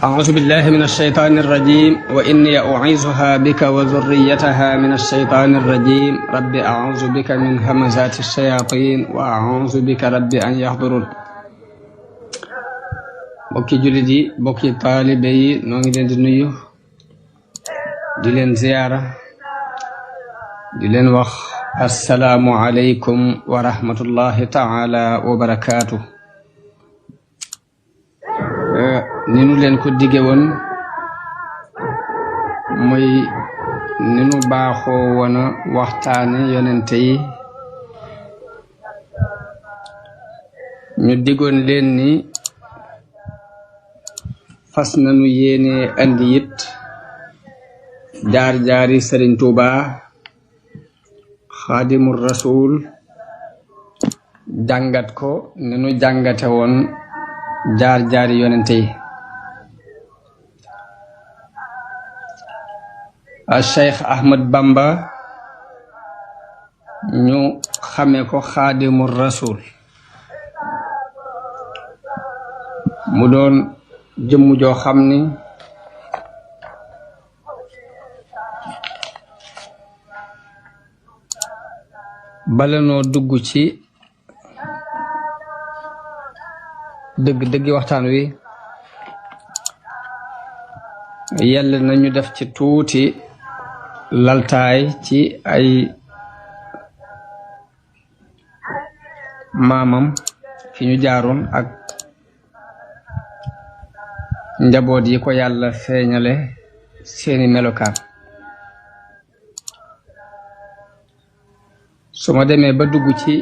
أعوذ بالله من الشيطان الرجيم وإني أعيذها بك وذريتها من الشيطان الرجيم رب أعوذ بك من همزات الشياطين وأعوذ بك رب أن يحضرون bokki jullit yi bokki taalibe yi noo ngi leen di nuyu di leen ziyaara di leen wax assalaamu aleykum wa rahmatullahi taala wa barakaatu. ni nu leen ko dige woon muy ni nu baaxoo woona waxtaane yonente yi ñu digoon leen ni fas nanu yéene andi it jaar-jaari Sëriñ Tuubaa Xaadimu Rasuul jàngat ko ni nu jàngate woon jaar-jaari yonente yi Cheikh Ahmad Bamba ñu xame ko Xaadimu Rasuul mu doon jëmm joo xam ni bala noo dugg ci dëgg-dëggi waxtaan wi yàlla nañu def ci tuuti laltaay ci ay maamam fi ñu jaaroon ak njaboot yi ko yàlla feeñale seeni melokaan su ma demee ba dugg ci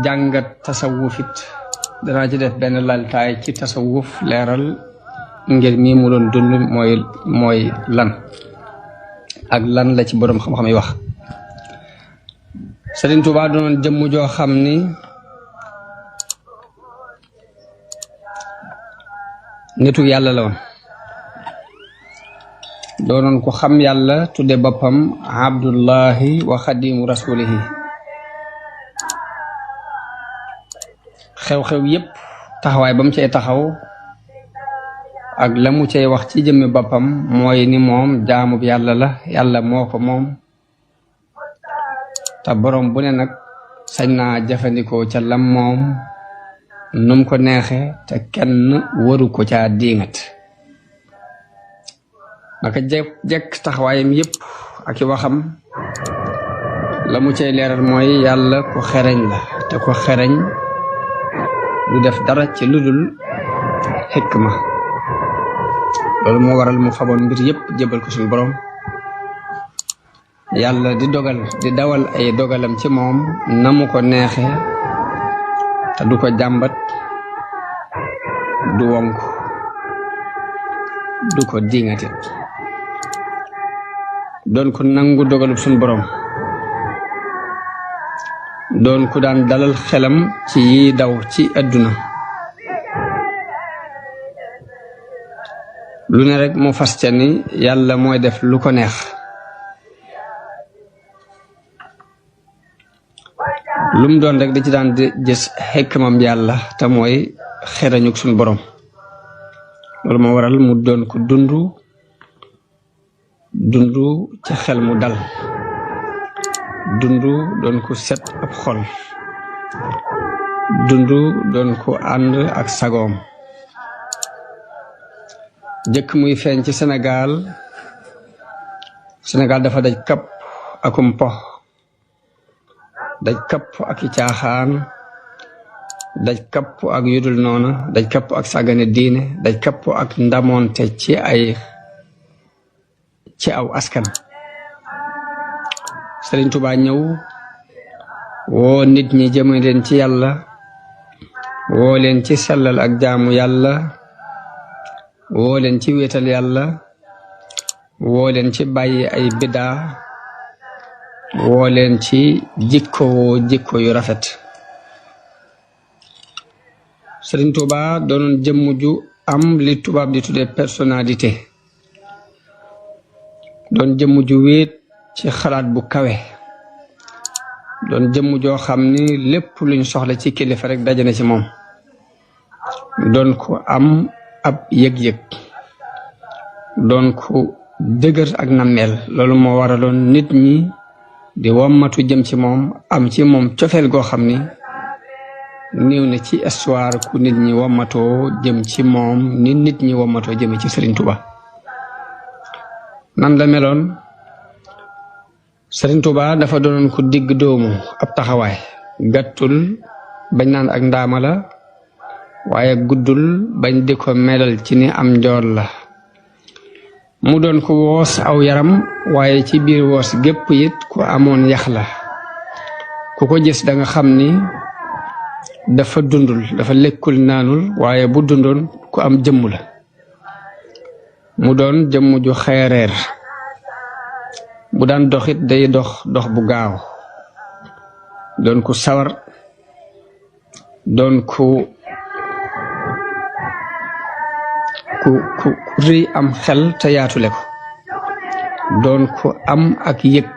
jàngat tasawufit danaa ci def benn laltaay ci tasawuf leeral ngir mii mu doon dund mooy lan ak lan la ci boroom xam-xam yi wax. Sëriñ Tuubaa doonoon jëmm joo xam ni nitu yàlla la woon doonoon ko xam yàlla tudde boppam abdullahi wa xadimu rasulihi xew-xew yépp taxawaay ba mu cay taxaw ak la mu cay wax ci jëmmi boppam mooy ni moom jaamub yàlla la yàlla moo ko moom te boroom bu ne nag sañ naa jëfandikoo ca lam moom num ko neexe te kenn waru ko caa diingat naka jekk taxawaayam yépp ak i waxam la mu cay leeral mooy yàlla ko xereñ la te ko xereñ du def dara ci ludul xikma loolu moo waral mu faboon mbir yépp jébal ko suñu borom yàlla di dawal ay dogalam ci moom na mu ko neexe te du ko jàmbat du wonk du ko diŋatit doon ko nangu dogalub suñu borom doon ku daan dalal xelam ci yi daw ci àdduna lu ne rek mu fas ca ni yàlla mooy def lu ko neex lum doon rek da ci daan di gis xikmam yàlla te mooy xerañuk suñu borom loolu moo waral mu doon ko dundu ci xel mu dal doon ko set ab xol doon ko ànd ak sagoom jëkk muy feeñ ci Sénégal dafa daj kapp akum po daj kapp ak i caaxaan daj kapp ak yudul noona daj kapp ak sàggane diine daj kapp ak ndamoonte ci aw askan Sëriñ Tuubaa ñëw woo nit ñi jëme leen ci yàlla woo leen ci sellal ak jaamu yàlla woo leen ci wéetal yàlla woo leen ci bàyyi ay bidaa woo leen ci jikko yu rafet Sëriñ Tuubaa doonoon jëmm ju am li tubaab di tudde personnalité doon jëmm ju wéet ci xalaat bu kawe doon jëmm joo xam ni lépp luñ soxla ci kilifa rek daje na ci moom doon ko am ab yëg-yëg doon ku dëgër ak nammeel loolu moo waraloon nit ñi di wommatu jëm ci moom am ci moom cofeel goo xam ni néew na ci histoire ku nit ñi wommatoo jëm ci moom ni nit ñi wommatoo jëm ci Serigne Touba. nan la meloon Serigne Touba dafa doonoon ku digg doomu ab taxawaay gàttul bañ naan ak ndaama la waaye guddul bañ di ko melal ci ni am njool la mu doon ko woos aw yaram waaye ci biir woos gépp it ku amoon yax la ku ko gis da nga xam ni dafa dundul dafa lekkul naanul waaye bu dundoon ku am jëmm la mu doon jëmm ju xeereer bu daan doxit day dox bu gaaw doon ku sawar doon ku rëy am xel te yaatule ko doon ku am ak yëg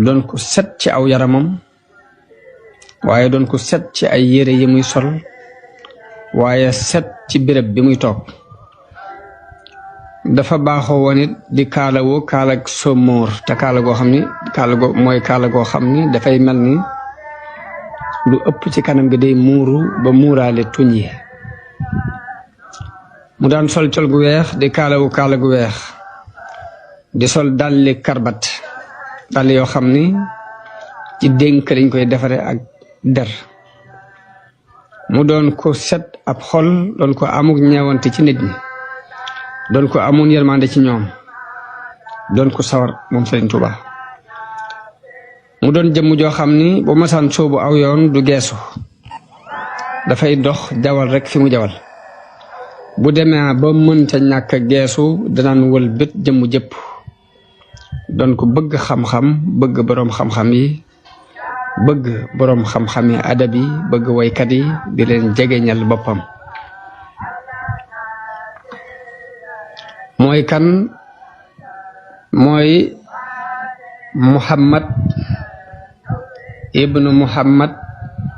doon ku set ci aw yaramam waaye doon ku set ci ay yére yi muy sol waaye set ci béréb bi muy toog dafa baaxoo woon it di kaalawoo kaalag somóor te kaala goo xam ni kaala goo xam ni dafay mel ni lu ëpp ci kanam gi day muuru ba muuraale tuñ yi mu daan sol col gu weex di kaalawu kaala gu weex di sol dalli karbat dal yoo xam ni ci dénk lañ koy defare ak der mu doon ko set ab xol doon ko amuk ñeewante ci nit ñi doon ko amoon yërmande ci ñoom doon ko sawar moom Serigne Touba mu doon jëmm joo xam ni bu masaan soobu aw yoon du geesu dafay dox jawal rek fi mu jawal bu demee ba mënta ñàkk geesu danaan wël bët jëmm jëpp doon ko bëgg xam-xam bëgg boroom xam-xam yi bëgg boroom xam-xam yi adab yi bëgg waykat yi di leen jegeñal boppam mooy kan mooy Muhammad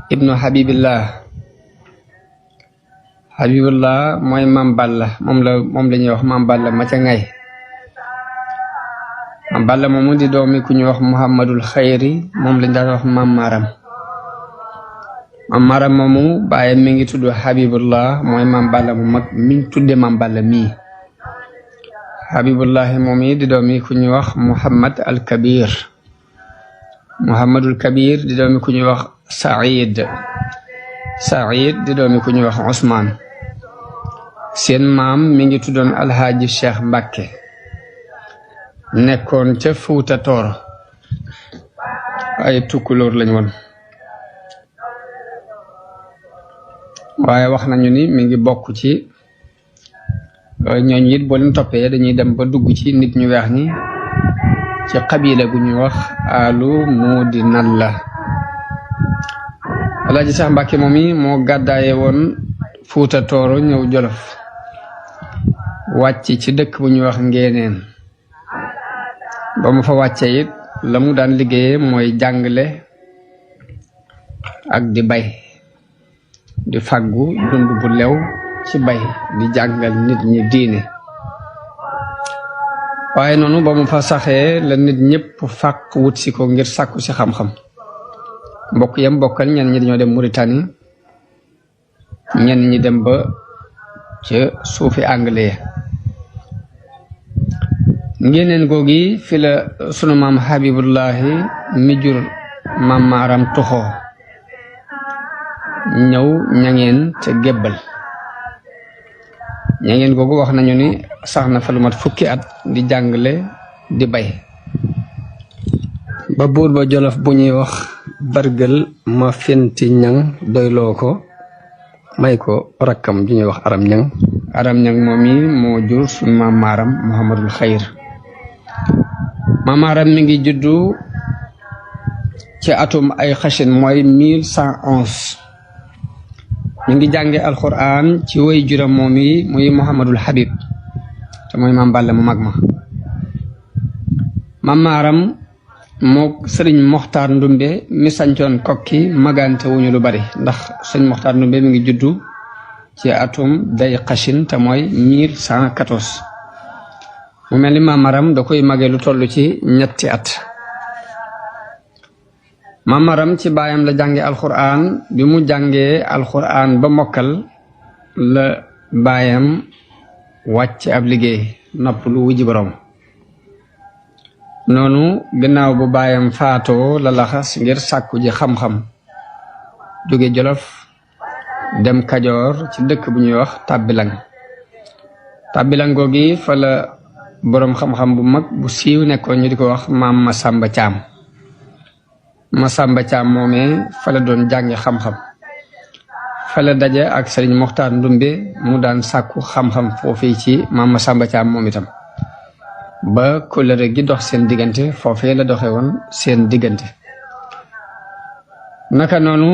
ibnu Habibillah mooy Maam Balla moom la ñuy wax Maam Balla ma ca ngay Maam Balla moomu di doomi ku ñuy wax Muhammadul Xayri moom lañ daan wax Maam Maram moomu bàyyi mi ngi tudd Habibullah mooy Maam Balla mu mag miñ tudde Maam Balla mii Habibullahi moom yi di doomi ku ñuy wax Muhammadul Kabir di doomi ku ñuy wax Saïd di doomi ku ñuy wax Ousmane seen maam mi ngi tuddoon Alhaaji Cheikh Mbàkke nekkoon ca Fuuta Tooro ay tukkulóor lañ woon waaye wax nañu ni mi ngi bokk ci ñooñu it boo leen toppee dañuy dem ba dugg ci nit ñu weex ñi ci xabila gu ñuy wax alu muudi nan la Alaaji Cheikh Mbàkke moom yi moo gàddaaye woon Fuuta Tooro ñëw Jolof wàcc ci dëkk bu ñuy wax Ngéeneen ba mu fa wàcce it la mu daan liggéeye mooy jàngale ak di bay di fàggu dund bu lew ci bay di jàngal nit ñi diine waaye noonu ba mu fa saxee la nit ñëpp fàq wut si ko ngir sàkku si xam-xam mbokk yam bokkal ñenn ñi dañoo dem Mauritanie ñenn ñi dem ba ca suufi anglais Ngéeneen googi fi la sunu maam Habibullahi mi jur Maam Maaram tuxoo ñëw ñangeen te gébbal ñangeen googu wax nañu ni sax na fa lu mat fukki at di jàngale di bay ba buur ba Jolof bu ñuy wax Bargël ma fenti ñang doyloo ko may ko rakkam ju ñuy wax aram ñang moom yi moo jur sunu maam Maaram Muhammadul Xayr Maam Maaram mi ngi juddu ci atum ay xasin mooy 1111 mi ngi jànge alquran ci way juram moom yi muy Muhammadul Habib te mooy Maam Balla mu mag ma Maam Maaram moo sëriñ Moxtaar Ndumbe mi sancoon kokki magante wuñu lu bari ndax sëriñ Moxtaar Ndumbe mi ngi juddu ci atum day xashin te mooy 1114 mu mel ni maamaram da koy mage lu toll ci ñetti at maamaram ci baayam la jànge alquran bi mu jàngee alquran ba mokkal la baayam wàcc ab liggéey nopp lu wujji borom noonu gannaaw bu baayam faatoo la laxas ngir sàkku ji xam-xam jóge Jolof dem Kajoor ci dëkk bu ñuy wax Tàbbilang googi fa la boroom xam-xam bu mag bu siiw nekkoon ñu di ko wax maam Masamba Caam moomee fa la doon jàngi xam-xam fa la daje ak Sëriñ Moxtaar Ndumbe mu daan sàkku xam-xam foofii ci maam Masamba Caam moom itam ba kóllëre gi dox seen diggante foofee la doxe woon seen diggante naka noonu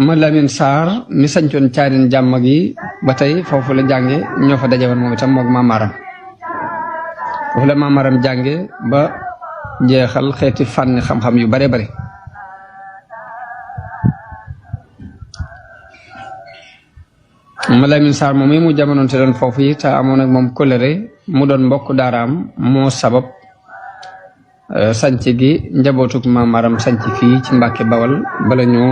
ma Lamin Saar mi sañcoon Caarin Jàmm gi ba tey foofu la jànge ñoo fa daje woon moom itam moog maamaram foofu la maamaram jànge ba jeexal xeeti fànni xam-xam yu bare bare ma Lamin Saar moom mu jamonoon te doon foofu yi te amoon ak moom kóllëre mu doon mbokk daaraam moo sabab sanc gi njabootuk maamaram sanc fii ci Mbàkke Bawal bala ñu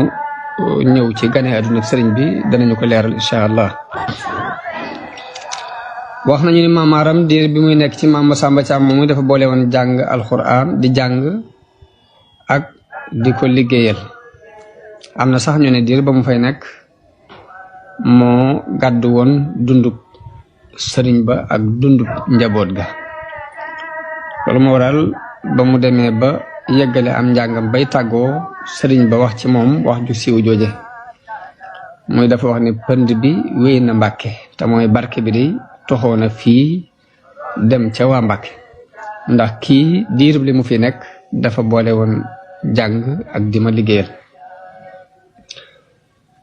ñëw ci gane àdduna sëriñ bi danañu ko leeral incha allah wax nañu ni maamaaram diir bi muy nekk ci maam Masamba Caam moomu dafa boole woon jàng alquran di jàng ak di ko liggéeyal am na sax ñu ne diir ba mu fay nekk moo gàddu woon dundub sëriñ ba ak dundub njaboot ga loolu moo waral ba mu demee ba yeggale am njàngam bay tàggoo sëriñ ba wax ci moom wax ju siiw jooje muy dafa wax ni pënd bi wéy na Mbàkke te mooy barke bi di toxoo na fii dem ca waa Mbàkke ndax kii diirub li mu fi nekk dafa boole woon jàng ak di ma liggéeyal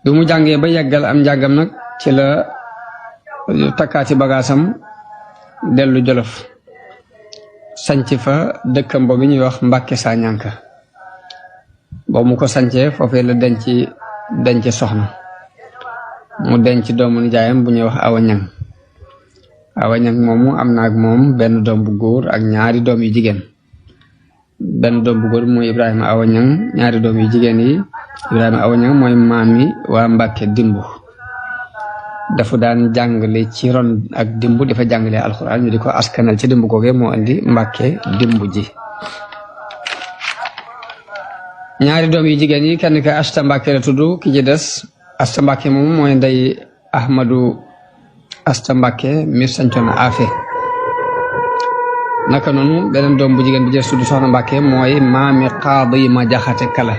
bi mu jàngee ba yeggal am njàngam nag ci la takkaati bagaasam dellu Jolof sanc fa dëkkam boobu ñuy wax Mbàkke Sañanka boobu mu ko sancee foofee la denc soxna mu denc doomu nijaayam bu ñuy wax Awa Ñang moomu am na ak moom benn doom bu góor ak ñaari doom yu jigéen benn doom bu góor mooy Ibrahima Awa Ñang ñaari doom yu jigéen yi Ibrahima Awa Ñang mooy maami waa Mbàkke Dimbu dafa daan jàngale ci ron ak dimbu dafa jàngale alxuraan ñu di ko askanal ci dimbu googee moo andi Mbàkke Dimbu ji ñaari doom yu jigéen yi kenn ka Asta Mbàkke la tudd ki ci des Asta Mbàkke moom mooy ndey Ahmadu Asta Mbàkke mi sancoon Afe naka noonu beneen doom bu jigéen bi jës tudd Soxna Mbàkke mooy maami Xaadi ma Jaxate Kala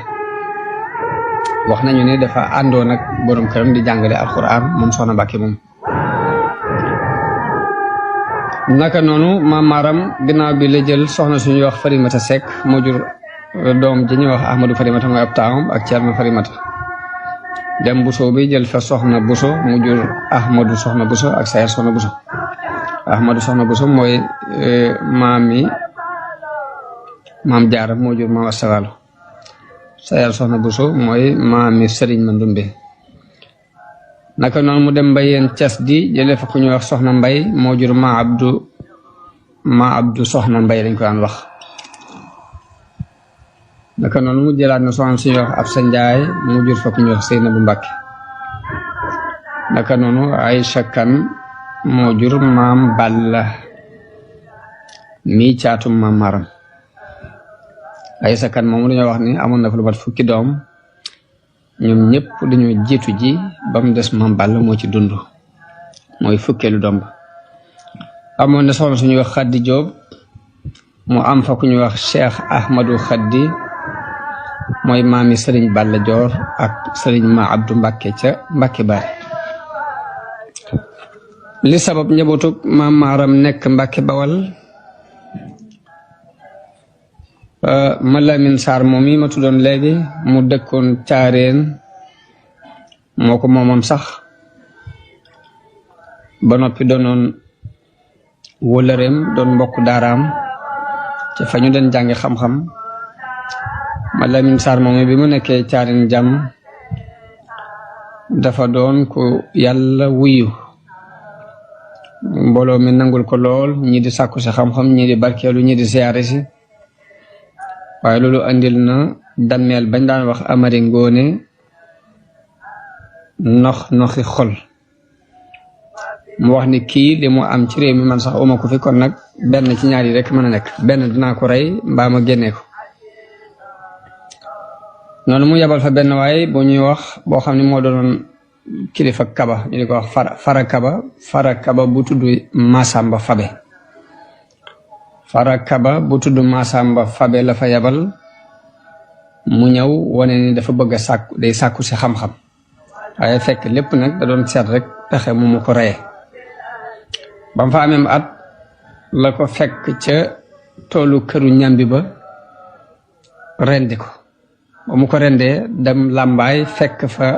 wax nañu ne dafa àndoon ak borom këram di jàngale alquran moom Soxna Mbàkke moom naka noonu maamaaram ginnaaw bi la jël soxna suñuy wax Farimata Seck moo jur doom ji ñuy wax Ahmadou Farimata mooy ab taawam ak Ceerno Farimata dem Buso bi jël fa Soxna Buso mu jur Ahmadou Soxna Buso ak Sayar Soxna Buso Ahmadou Soxna Buso mooy maam Jaara moo jur maam Astawaalo Sayar Soxna Buso mooy maami Sëriñ Mandumbe naka noonu mu dem Mbayeen Cas di jëlee fa ku ñuy wax Soxna Mbay moo jur ma Abdu Soxna Mbay lañ ko daan wax naka noonu mu jëlaat na soxna suñuy wax Absa Njaay mu jur fa ku ñuy wax Seynabu Mbàkke naka noonu Aysa Kan moo jur maam Balla mii caatum maam Maram Aysa Kan moomu dañoo wax ni amoon na fa lu mat fukki doom ñoom ñëpp dañoo jiitu ji ba mu des maam Balla moo ci dund mooy fukkeelu doom amoon na soxna suñuy wax Xaddi Jóob mu am fa ku ñuy wax Cheikh Ahmadou Xaddi mooy maami Sëriñ Balla Joor ak Sëriñ ma Abdu Mbàkke ca Mbàkke Bari li sabab njabootug maam Maaram nekk Mbàkke Bawal ma Lamin Saar moom yi ma tuddoon léegi mu dëkkoon Caareen moo ko moomoon sax ba noppi doonoon wóllëreem doon mbokk daaraam ci fa ñu doon jàngi xam-xam ma Lamin Saar moom bi mu nekkee Caareen jàmm dafa doon ku yàlla wuyu mbooloo mi nangul ko lool ñi di sàkku si xam-xam ñi di barkeelu ñi di siyaare si waaye loolu andil na dammeel bañ daan wax Amari Ngoone noxi xol mu wax ni kii li mu am ci réew mi man sax uma ko fi kon nag benn ci ñaar yi rek mën a nekk benn dinaa ko rey mbaa ma génnee ko noonu mu yebal fa benn waay bu ñuy wax boo xam ne moo doon kilifa kaba ñu di ko wax fara kaba bu tudd Masamba Fabe fara kaba bu tudd Masamba Fabe la fa yebal mu ñëw wane ni dafa bëgg a day sàkku si xam-xam waaye fekk lépp nag da doon seet rek pexe mu ko reye ba mu fa amee at la ko fekk ca toolu këru ñambi ba rendi ko ba mu ko rendee dem làmbaay fekk fa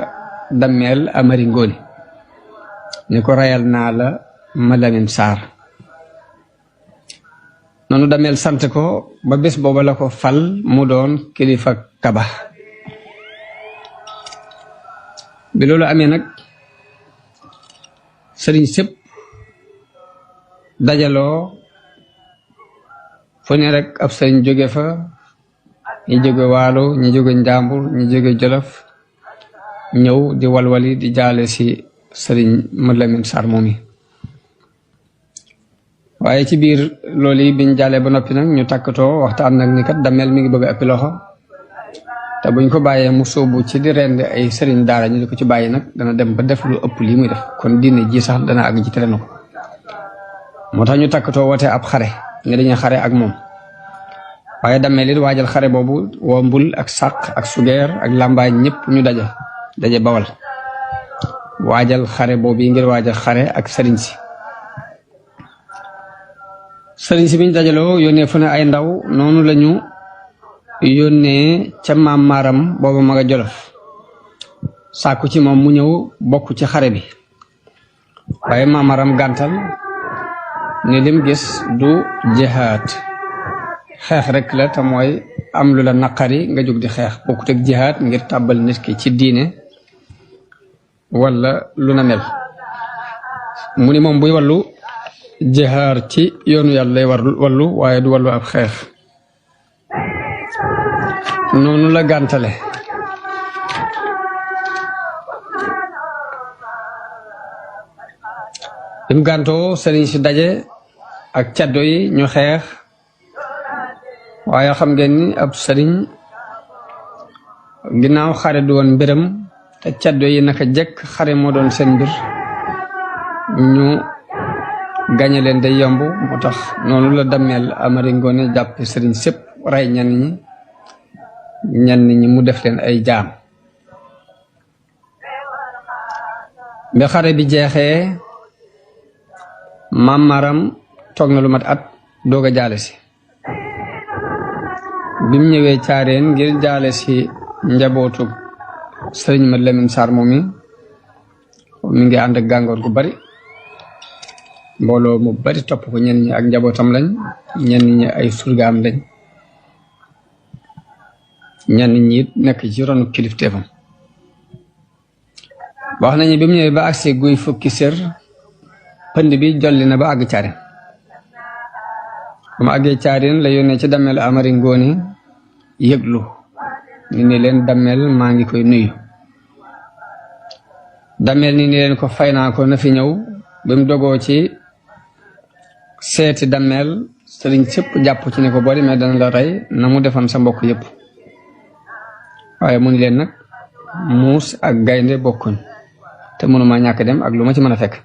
dammeel Amari Ngoone ni ko reyal naa la ma Lamin Saar noonu dammeel sant ko ba bés booba la ko fal mu doon kilifa kaba bi loolu amee nag sëriñ sëpp dajaloo fu ne rek ab sëriñ jóge fa ñi jóge Waalo ñi jóge Njàmbur ñi jóge Jolof ñëw di walwali di jaale si sëriñ Mad Lamin Saar moomi waaye ci biir loolu yi biñ jaalee ba noppi nag ñu takkatoo waxtaan nag ni kat dammeel mi ngi bëgg a ëppi loxo te buñ ko bàyyee mu sóobu ci di rend ay sëriñ daara ñu di ko ci bàyyi nag dana dem ba def lu ëpp lii muy def kon diine ji sax dana àgg ci tere na ko moo tax ñu takkatoo woote ab xare ne dañuy xare ak moom waaye dammeel it waajal xare boobu woo mbul ak sàq ak sugeer ak làmbaay ñëpp ñu daje Bawal waajal xare boobu yi ngir waajal xare ak sëriñ si biñ dajaloo yónnee fu ne ay ndaw noonu lañu yónnee ca maam maaram boobu ma nga Jolof sàkku ci moom mu ñëw bokk ci xare bi waaye maam maaram gàntal ne lim gis du jihaad xeex rek la te mooy am lu la naqari nga jóg di xeex bokkut ak jihaad ngir tàbbal nit ki ci diine wala lu na mel mu ni moom buy wallu jihaar ci yoonu yàlla lay wallu waaye du wallu ab xeex noonu la gàntale bi mu gàntoo sëriñ si daje ak caddo yi ñu xeex waaye xam ngeen ni ab sëriñ ginnaaw xare du woon mbiram te caddo yi naka jekk xare moo doon seen mbir ñu gañe leen day yomb moo tax noonu la dammeel Amari Ngoone jàpp sëriñ sépp rey ñenn ñi mu def leen ay jaam bi xare bi jeexee maam Maram toog na lu mat at doog a jaale si bi mu ñëwee caareen ngir jaale si njabootu sëriñ Mad Lamin Saar moomi mi ngi ànd ak gàngoor gu bari mbooloo mu bari topp ko ñenn ñi ak njabootam lañ ñenn ñi ay surgaam lañ ñenn ñi it nekk ci ronu kilifteefam wax nañu bi mu ñëwee ba agsi guy fukki sër pënd bi jolli na ba àgg caareen ba mu àggee caareen la yónnee ci dammeel Amari Ngoone yëglu ni leen dammeel maa ngi koy nuyu dammeel ni leen ko fay naa ko na fi ñëw ba mu dogoo ci seeti dammeel sëriñ sëpp jàpp ci ne ko boo demee dana la rey na mu defoon sa mbokk yëpp waaye mu ni leen nag muus ak gaynde bokkuñ te mënuma ñàkk dem ak lu ma ci mën a fekk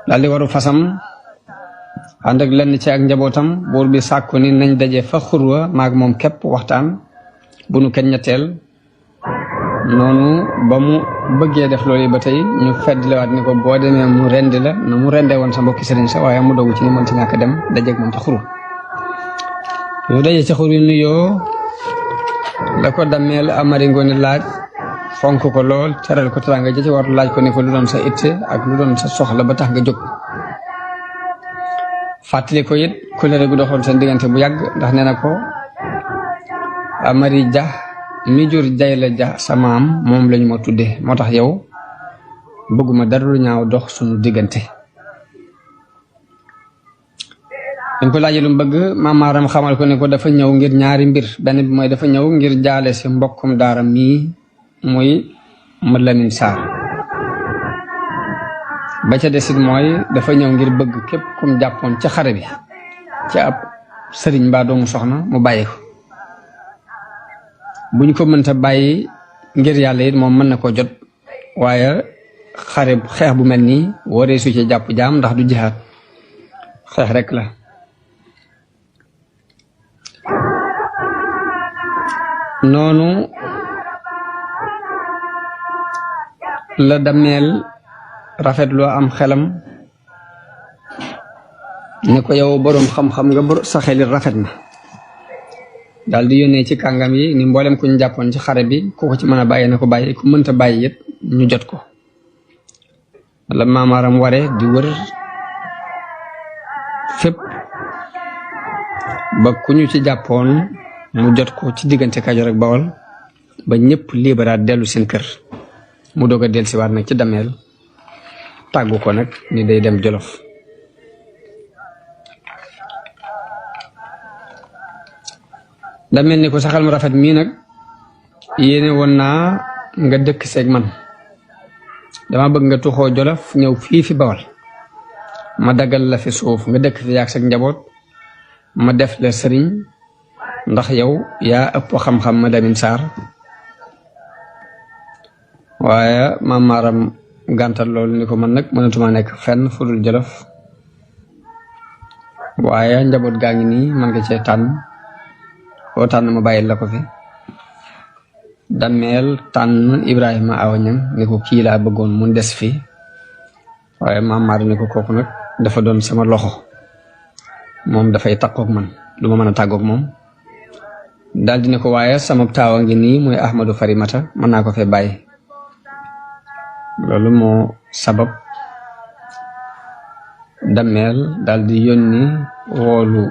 daldi waru fasam ànd ak lenn ci ak njabootam buur bi sàkku ni nañ daje fa xurwa maag moom képp waxtaan bu nu kenn ñetteel noonu ba mu bëggee def loolu ba tey ñu feddliwaat ni ko boo demee mu rendi la na mu rendee woon sa mbokki sëriñ sa waaye mu dogu ci ni mën ci ñàkk dem dajeeg moom ci xurwa ñu daje ci xur yi nuyoo la ko dammeel Amari Ngoone laaj fonk ko lool teral ko teraanga ja ci war laaj ko ne ko lu doon sa itte ak lu doon sa soxla ba tax nga jóg fàttali ko it kóllëre gu doxoon seen diggante bu yàgg ndax nee na ko Amari Ja mi jur Jayla Ja sa maam moom lañu ma tudde moo tax yow bëgguma dara lu ñaaw dox suñu diggante. dañ ko laajee lu mu bëgg Maam Maaram xamal ko ne ko dafa ñëw ngir ñaari mbir benn bi mooy dafa ñëw ngir jaale si mbokkum daara mii muy Mad Lamin Saar ba ca desit mooy dafa ñëw ngir bëgg képp kum jàppoon ci xare bi ci ab sëriñ mbaa doomu soxna mu bàyyi ko buñ ko mënta bàyyi ngir yàlla it moom mën na ko jot waaye xare xeex bu mel nii waree su ci jàpp jaam ndax du jihaat xeex rek la. noonu la Dameel rafetloo am xelam ne ko yow boroom xam-xam nga sa xelit rafet na daal di yónnee ci kàngam yi ni mboolem ku ñu jàppoon ci xare bi ku ko ci mën a bàyyi na ko bàyyi ku mënta bàyyi it ñu jot ko. la Maam Maaram ware di wër fépp ba ku ñu ci jàppoon mu jot ko ci diggante Kajoor ak Bawol ba ñëpp liberaat dellu seen kër mu doog a dellusiwaat nag ci Dameel tàggu ko nag ni day dem Jolof. Dameel ni ko saxal mu rafet mii nag yéene woon naa nga dëkk seeg man dama bëgg nga tuxoo Jolof ñëw fii fi Bawol ma daggal la fi suuf nga dëkk fi yaag sag njaboot ma def la sëriñ ndax yow yaa ëpp xam-xam Mad Lamin Saar waaye Maam Maaram gàntal loolu ni ko man nag mënatuma nekk fenn fudul Jolof waaye njaboot gaa ngi nii man nga cee tànn koo tànn ma bàyyil la ko fi. Dameel tànn Ibrahima Awa Ñaŋ ni ko kii laa bëggoon mu des fi waaye Maam Maaram ni ko kooku nag dafa doon sama loxo moom dafay takkook man du ma mën a tàggook moom daal di ne ko waaye sama taawa ngi nii muy Ahmadu Farimata mën naa ko fee bàyyi. loolu moo sabab Dameel daal di yónni woolu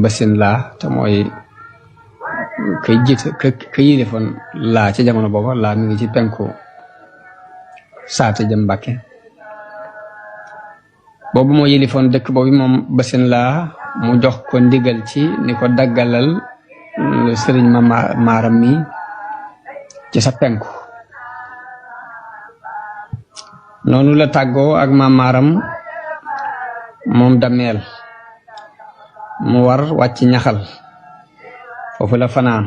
Basin Laa te mooy kay jiite ka yilifoon Laa ci jamono booba Laa mi ngi ci penku saate jëm Mbàkke boobu moo yilifoon dëkk boobu moom Basin Laa mu jox ko ndigal ci ni ko daggalal sëriñ Maam Maaram mi ci sa penku. noonu la tàggoo ak Maam Maaram moom Dameel mu war wàcc ñaxal foofu la fanaan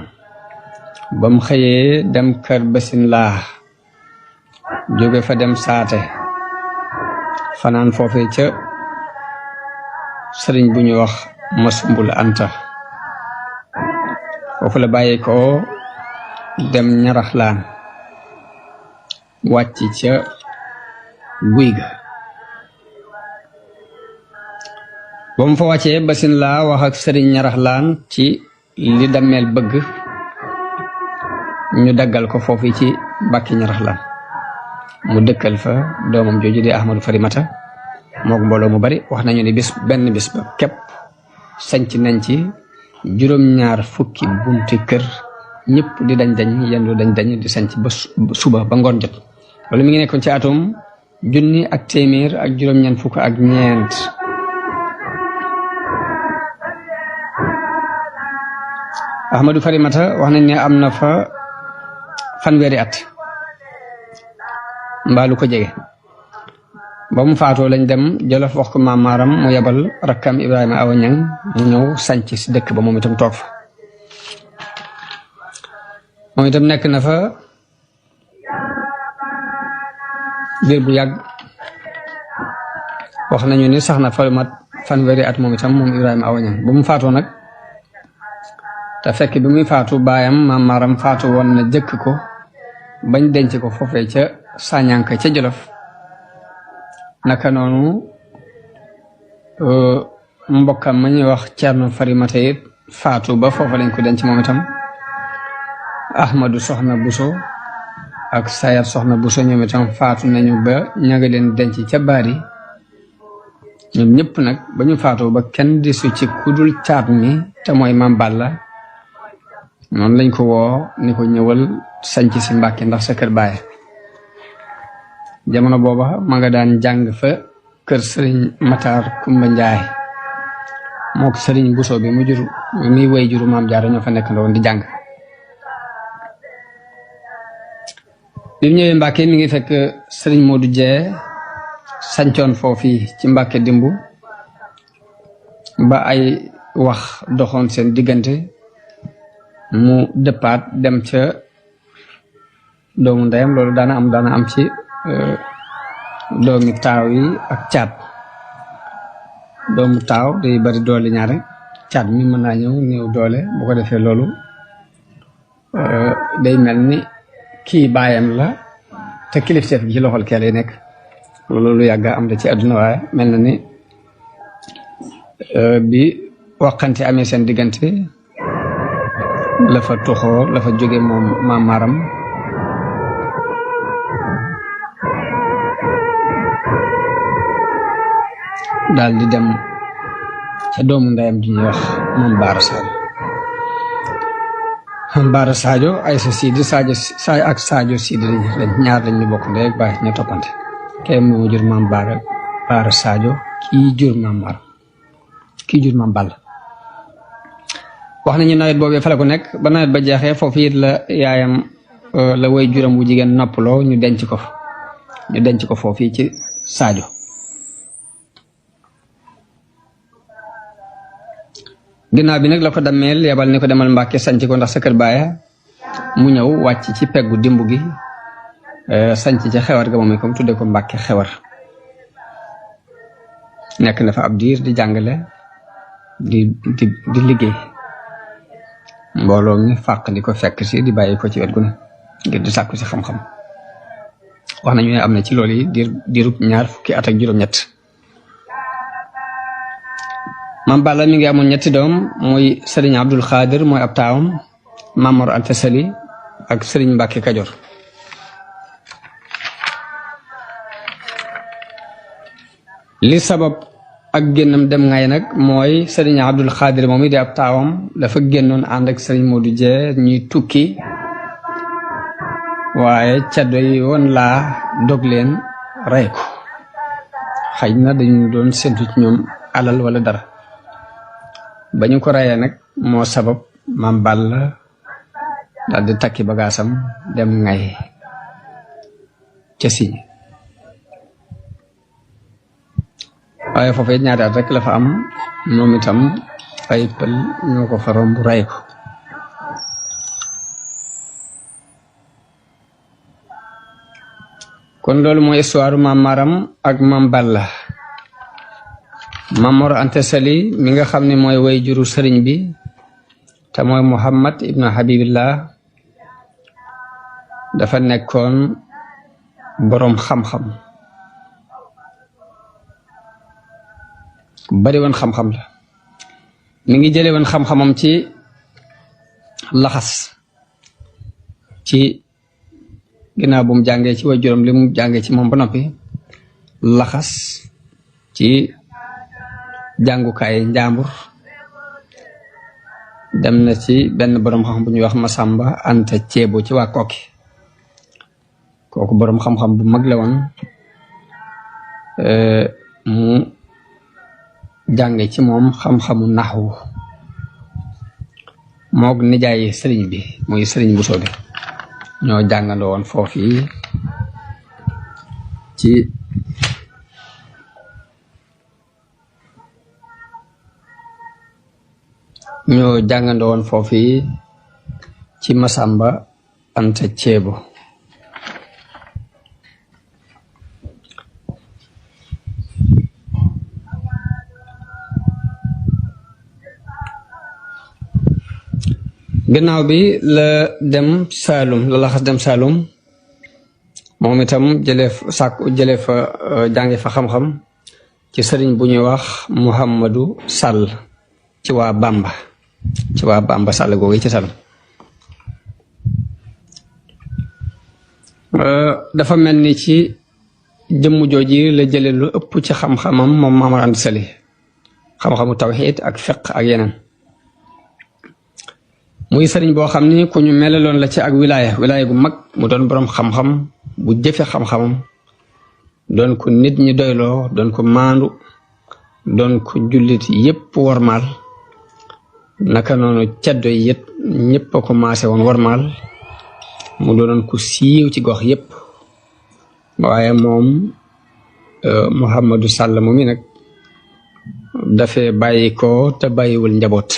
ba mu xëyee dem kër Basin Laa jóge fa dem saate fanaan foofee ca sëriñ bu ñuy wax Masumbul Anta foofu la bàyyi ko dem Ñaraxlaan wàcc ca guy ga ba mu fa wàccee Basin Laa wax ak sëriñ Ñaraxlaan ci li Dameel bëgg ñu daggal ko foofu ci bàkki Ñaraxlaan mu dëkkal fa doomam jooju di Ahmadu Farimata mook mbooloo mu bari wax nañu ni benn bis ba képp sanc nañ ci juróom-ñaar fukki bunti kër ñëpp di dañ yendu dañ di sanc ba suba ba ngoon jot loolu mi ngi nekkoon ci atum 1944 Ahmadu Farimata wax nañ ne am na fa fanweeri at mbaalu ko jege ba mu faatoo lañ dem Jolof wax ko Maam Maaram mu yebal rakkam Ibrahima Awa Ñaŋ mu ñëw sanc si dëkk ba moom itam toog fa moom itam nekk na fa diir bu yàgg wax nañu ni sax na fa mat fanweeri at moom itam moom Ibrahima Awa Ñaŋ ba mu faatoo nag te fekk bi muy faatu baayam Maam Maaram faatu woon na jëkk ko bañ denc ko foofee ca Sañanka ca Jolof naka noonu mbokkam ma ñuy wax Cerno Farimata it faatu ba foofa lañ ko denc moom itam Ahmadu Soxna Buso ak Sayar Soxna Buso ñoom itam faatu nañu ba ña nga leen denc ca Baari ñoom ñëpp nag ba ñu faatoo ba kenn desu ci kudul caat mi te mooy Maam Balla noonu lañ ko woo ni ko ñëwal sanc si Mbàkke ndax sa kër baay. jamono booba ma nga daan jàng fa kër sëriñ Matar Kumba Njaay mook sëriñ Buso bi muy way juru maam Jaara ñoo fa nekk ndoon di jàng. bi mu ñëwee Mbàkke mi ngi fekk sëriñ Modou Jee sancoon foofu ci Mbàkke dimbu ba ay wax doxoon seen diggante mu dëppaat dem ca doomu ndeyam. loolu daana am ci doomi taaw yi ak caat. doomu taaw day bari doole ñaare, caat mi mën naa ñëw néew doole. bu ko defee loolu day mel ni kii baayam la te kilifteef gi ci loxol kee lay nekk. loolu lu yàgg am da ci àdduna, waaye mel na ni bi waxante amee seen diggante la fa toxoo la fa jóge moom maam Maram daal di dem ca doomu ndeyam ju ñuy wax moom Baara Sadio. Baara Sadio ay sa Sidi ak Sadio Sidi lañ ñaar lañ ñu bokk ndey ak baay ñu toppante. kee moo jur maam Baara Sadio, kii jur maam Maram, kii jur maam Balla. wax nañu nawet boobee fa la ko nekk ba nawet ba jeexee foofu it la yaayam la way juram bu jigéen noppaloo ñu denc ko foofu ci Sadio. ginnaaw bi nag la ko dammeel yebal ni ko demal Mbàkke sanc ko ndax sa kër baaya. mu ñëw wàcc ci peggu dimbu gi sanc ca xewar ga moom itam tudde ko Mbàkke xewar. nekk na fa ab diir di jàngale di liggéey. mbooloo mi fàq di ko fekk si di bàyyi ko ci wet gu ne ngir di sàkku si xam-xam. wax nañu ne am na ci loolu yi diirub 20 fukki at ak juróom-ñett. Maam Balla mi ngi amoon 3 doom muy sëriñ Abdul Xaadir mooy ab taawam, Maam Mor Anta Sali ak sëriñ Mbàkke Kajoor. li sabab ak génnam dem ngay nag mooy sëriñ Abdul Xaadir moom it di ab taawam dafa génnoon ànd ak sëriñ Modou Jee ñuy tukki, waaye caddo yi woon laa dog leen rey ko. xëy na dañu doon séntu ci ñoom alal wala dara. ba ñu ko reyee nag moo sabab Maam Balla daal di takki bagaasam dem ngay ca Siñ. waaye foofu it 2 at rek la fa am, moom itam ay pël ñoo ko fa romb rey ko. kon loolu mooy histoire Maam Maram ak Maam Balla. Maam Mor Anta Sali mi nga xam ne mooy way juru sëriñ bi te mooy Muhammad ibnu Habibillah dafa nekkoon boroom xam-xam, bari woon xam-xam la. mi ngi jële woon xam-xamam ci laxas, ci ginnaaw bu mu jàngee ci way juróom li mu jàngee ci moom ba noppi laxas ci jàngukaay njàmbur dem na ci benn boroom xam-xam bu ñuy wax Masamba Anta Ceebo ci waa Kokki. kooku boroom xam-xam bu mag la woon. mu jànge ci moom xam-xamu naxwu moog nijaay sëriñ bi muy sëriñ Buso bi ñoo jàngandoo woon foofu yi ci Masamba Anta Ceebo. gannaaw bi la dem Saalum la laxas dem Saalum moom itam jëlee fa jànge fa xam-xam ci sëriñ bu ñuy wax Muhammadu Sall ci waa Bamba Sall googu ci Saalum. dafa mel ni ci jëmm jooji la jële lu ëpp ci xam-xamam moom Maam Mor Anta Sali, xam-xamu tawxiid ak fiq ak yeneen. mu muy sëriñ boo xam ni ku ñu melaloon la ci ak wilaaya gu mag mu doon boroom xam-xam bu jëfe xam-xamam doon ko nit ñi doyloo doon ko maandu doon ko jullit yépp wormaal naka noonu ceddo yi it ñépp a ko maase woon wormaal mu doonoon ku siiw ci gox yépp waaye moom Mouhamadou Sall mu mi nag dafee bàyyi ko te bàyyiwul njaboot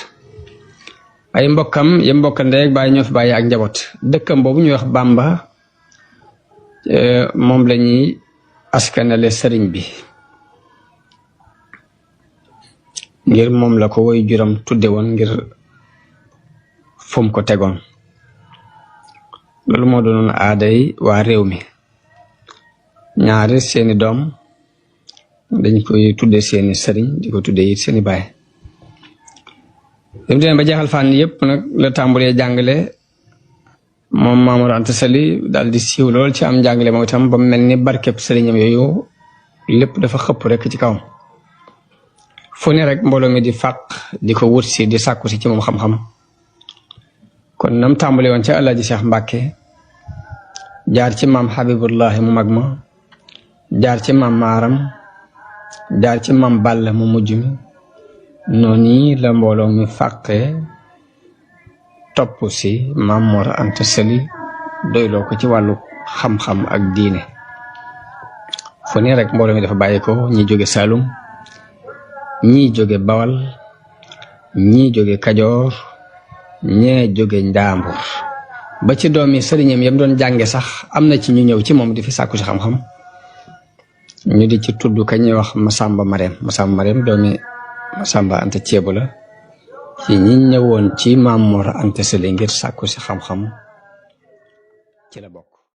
ay mbokkam ya mbokka ndeeg bàyyi ñoo fi bàyyi ak njaboot dëkkam boobu ñuy wax Bamba moom lañuy askanale sëriñ bi ngir moom la ko woy juram tudde woon ngir fum ko tegoon loolu moo doonoon aaday waa réew mi ñaari seeni doom dañ koy tudde seeni sëriñ di ko tudde it seeni baay dem deen ba jeexal fànn yépp nag la tàmbulee jàngale moom Maam Mor Anta Sali daal di siiw lool ci am jàngale moom itam ba mel ni barkeb sëriñam yooyu lépp dafa xëpp rek ci kawam fu ne rek mbooloo mi di fàq di ko wut si di sàkku si ci moom xam-xam kon nam tàmbale woon ca Alaaji Cheikh Mbàkke jaar ci maam Habibullahi mu mag ma jaar ci maam Maaram jaar ci maam Balla mu mujj mi noonu la mbooloo mi fàqee topp si Maam Mor Anta Sali doyloo ko ci wàllu xam-xam ak diine fu ne rek mbooloo mi dafa bàyyi ko ñi jóge Saalum ñii jóge Bawal ñii jóge Kajoor ñee jóge Njaambur ba ci doomi sëriñam yam doon jànge sax am na ci ñu ñëw ci moom di fi sàkku si xam-xam ñu di ci tudd ka ñuy wax Masamba Mareem doomi Masamba Anta Ceebu la ci ñi ñëwoon ci Maam Mor Anta Sali ngir sàkku si xam-xam ci la bokk